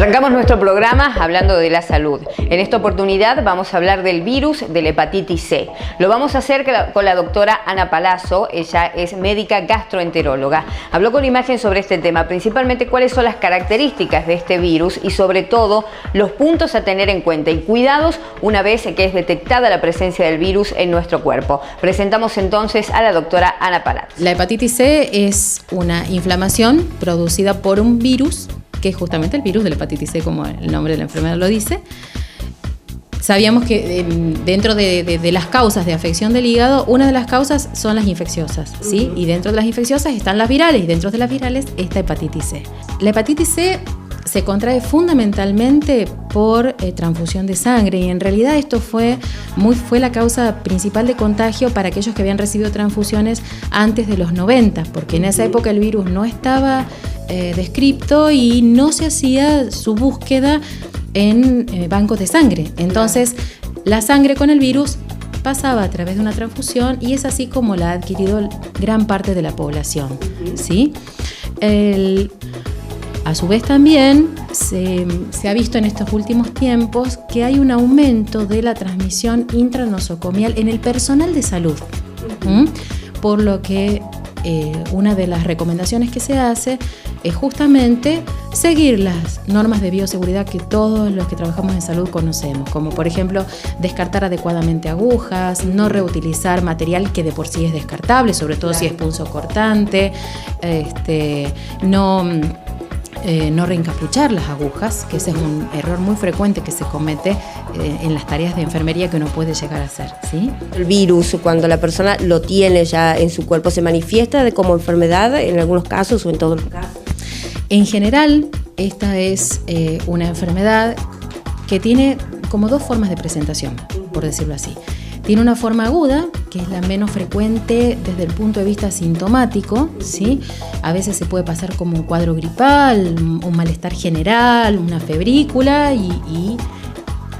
Arrancamos nuestro programa hablando de la salud. En esta oportunidad vamos a hablar del virus de la hepatitis C. Lo vamos a hacer con la doctora Ana Palazzo. Ella es médica gastroenteróloga. Habló con Imagen sobre este tema, principalmente cuáles son las características de este virus y sobre todo los puntos a tener en cuenta y cuidados una vez que es detectada la presencia del virus en nuestro cuerpo. Presentamos entonces a la doctora Ana Palazzo. La hepatitis C es una inflamación producida por un virus, que es justamente el virus de la hepatitis C, como el nombre de la enfermedad lo dice. Sabíamos que dentro de las causas de afección del hígado, una de las causas son las infecciosas, ¿sí? Y dentro de las infecciosas están las virales, y dentro de las virales esta hepatitis C. La hepatitis C se contrae fundamentalmente por transfusión de sangre, y en realidad esto fue la causa principal de contagio para aquellos que habían recibido transfusiones antes de los 90, porque en esa época el virus no estaba descripto y no se hacía su búsqueda en bancos de sangre. Entonces, la sangre con el virus pasaba a través de una transfusión y es así como la ha adquirido gran parte de la población, ¿sí? A su vez también se ha visto en estos últimos tiempos que hay un aumento de la transmisión intranosocomial en el personal de salud, por lo que una de las recomendaciones que se hace es justamente seguir las normas de bioseguridad que todos los que trabajamos en salud conocemos, como por ejemplo descartar adecuadamente agujas, no reutilizar material que de por sí es descartable, sobre todo si es punzocortante, no reencapuchar las agujas, que ese es un error muy frecuente que se comete en las tareas de enfermería que uno puede llegar a hacer, ¿sí? El virus, cuando la persona lo tiene ya en su cuerpo, ¿se manifiesta como enfermedad en algunos casos o en todos los casos? En general, esta es una enfermedad que tiene como dos formas de presentación, por decirlo así. Tiene una forma aguda, que es la menos frecuente desde el punto de vista sintomático, ¿sí? A veces se puede pasar como un cuadro gripal, un malestar general, una febrícula y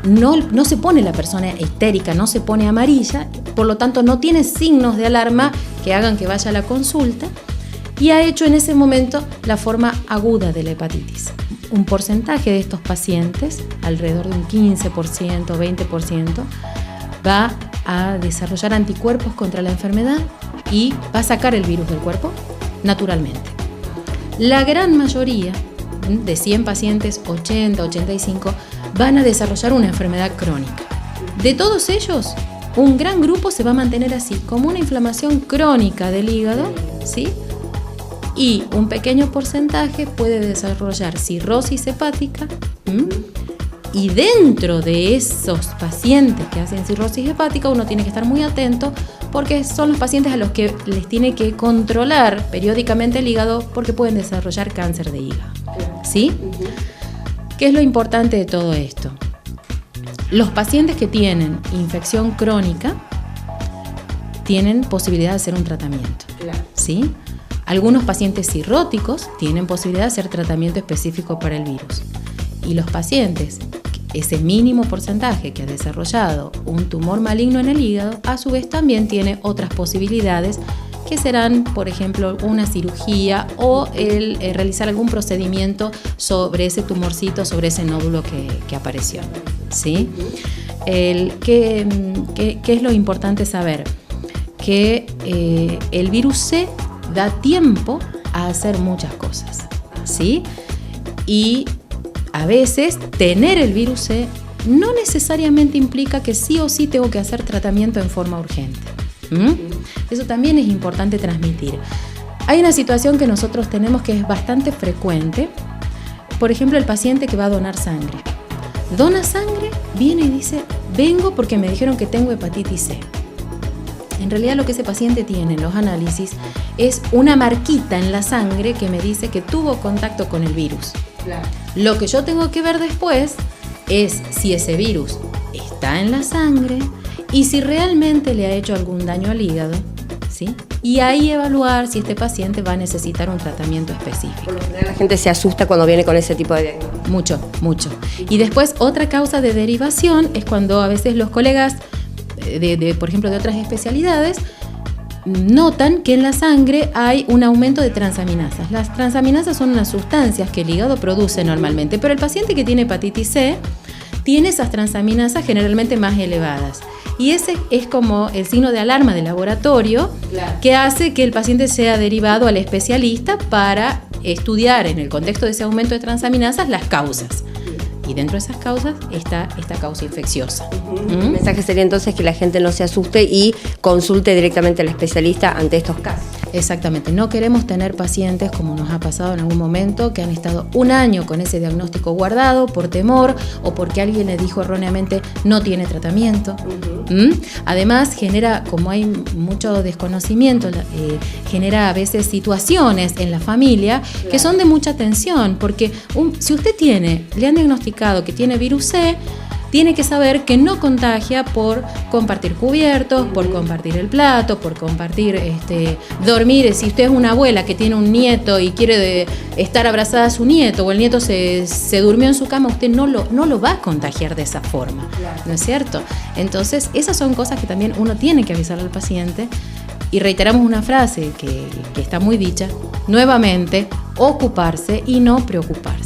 no se pone la persona histérica, no se pone amarilla, por lo tanto no tiene signos de alarma que hagan que vaya a la consulta y ha hecho en ese momento la forma aguda de la hepatitis. Un porcentaje de estos pacientes, alrededor de un 15%, 20%, va a desarrollar anticuerpos contra la enfermedad y va a sacar el virus del cuerpo naturalmente. La gran mayoría, de 100 pacientes, 80, 85, van a desarrollar una enfermedad crónica. De todos ellos, un gran grupo se va a mantener así, como una inflamación crónica del hígado, ¿sí? Y un pequeño porcentaje puede desarrollar cirrosis hepática. Y dentro de esos pacientes que hacen cirrosis hepática uno tiene que estar muy atento porque son los pacientes a los que les tiene que controlar periódicamente el hígado porque pueden desarrollar cáncer de hígado, ¿sí? ¿Qué es lo importante de todo esto? Los pacientes que tienen infección crónica tienen posibilidad de hacer un tratamiento, ¿sí? Algunos pacientes cirróticos tienen posibilidad de hacer tratamiento específico para el virus. Y los pacientes, ese mínimo porcentaje que ha desarrollado un tumor maligno en el hígado, a su vez también tiene otras posibilidades que serán, por ejemplo, una cirugía o el realizar algún procedimiento sobre ese tumorcito, sobre ese nódulo que apareció, ¿sí? ¿Qué es lo importante saber? Que el virus C da tiempo a hacer muchas cosas, ¿sí? Y a veces tener el virus C no necesariamente implica que sí o sí tengo que hacer tratamiento en forma urgente. Eso también es importante transmitir. Hay una situación que nosotros tenemos que es bastante frecuente. Por ejemplo, el paciente que va a donar sangre. Dona sangre, viene y dice, vengo porque me dijeron que tengo hepatitis C. En realidad lo que ese paciente tiene en los análisis es una marquita en la sangre que me dice que tuvo contacto con el virus. Claro. Lo que yo tengo que ver después es si ese virus está en la sangre y si realmente le ha hecho algún daño al hígado, ¿sí? Y ahí evaluar si este paciente va a necesitar un tratamiento específico. Por lo general la gente se asusta cuando viene con ese tipo de diagnóstico. Mucho. Y después otra causa de derivación es cuando a veces los colegas por ejemplo de otras especialidades notan que en la sangre hay un aumento de transaminasas. Las transaminasas son unas sustancias que el hígado produce normalmente, pero el paciente que tiene hepatitis C tiene esas transaminasas generalmente más elevadas. Y ese es como el signo de alarma del laboratorio, claro, que hace que el paciente sea derivado al especialista para estudiar en el contexto de ese aumento de transaminasas las causas. Y dentro de esas causas está esta causa infecciosa. El mensaje sería entonces que la gente no se asuste y consulte directamente al especialista ante estos casos. Exactamente, no queremos tener pacientes, como nos ha pasado en algún momento, que han estado un año con ese diagnóstico guardado por temor o porque alguien le dijo erróneamente no tiene tratamiento. Además genera, como hay mucho desconocimiento, genera a veces situaciones en la familia, claro, que son de mucha tensión, porque si usted le han diagnosticado que tiene virus C, tiene que saber que no contagia por compartir cubiertos, por compartir el plato, por compartir dormir. Si usted es una abuela que tiene un nieto y quiere estar abrazada a su nieto, o el nieto se durmió en su cama, usted no lo va a contagiar de esa forma, ¿no es cierto? Entonces, esas son cosas que también uno tiene que avisar al paciente. Y reiteramos una frase que está muy dicha, nuevamente, ocuparse y no preocuparse.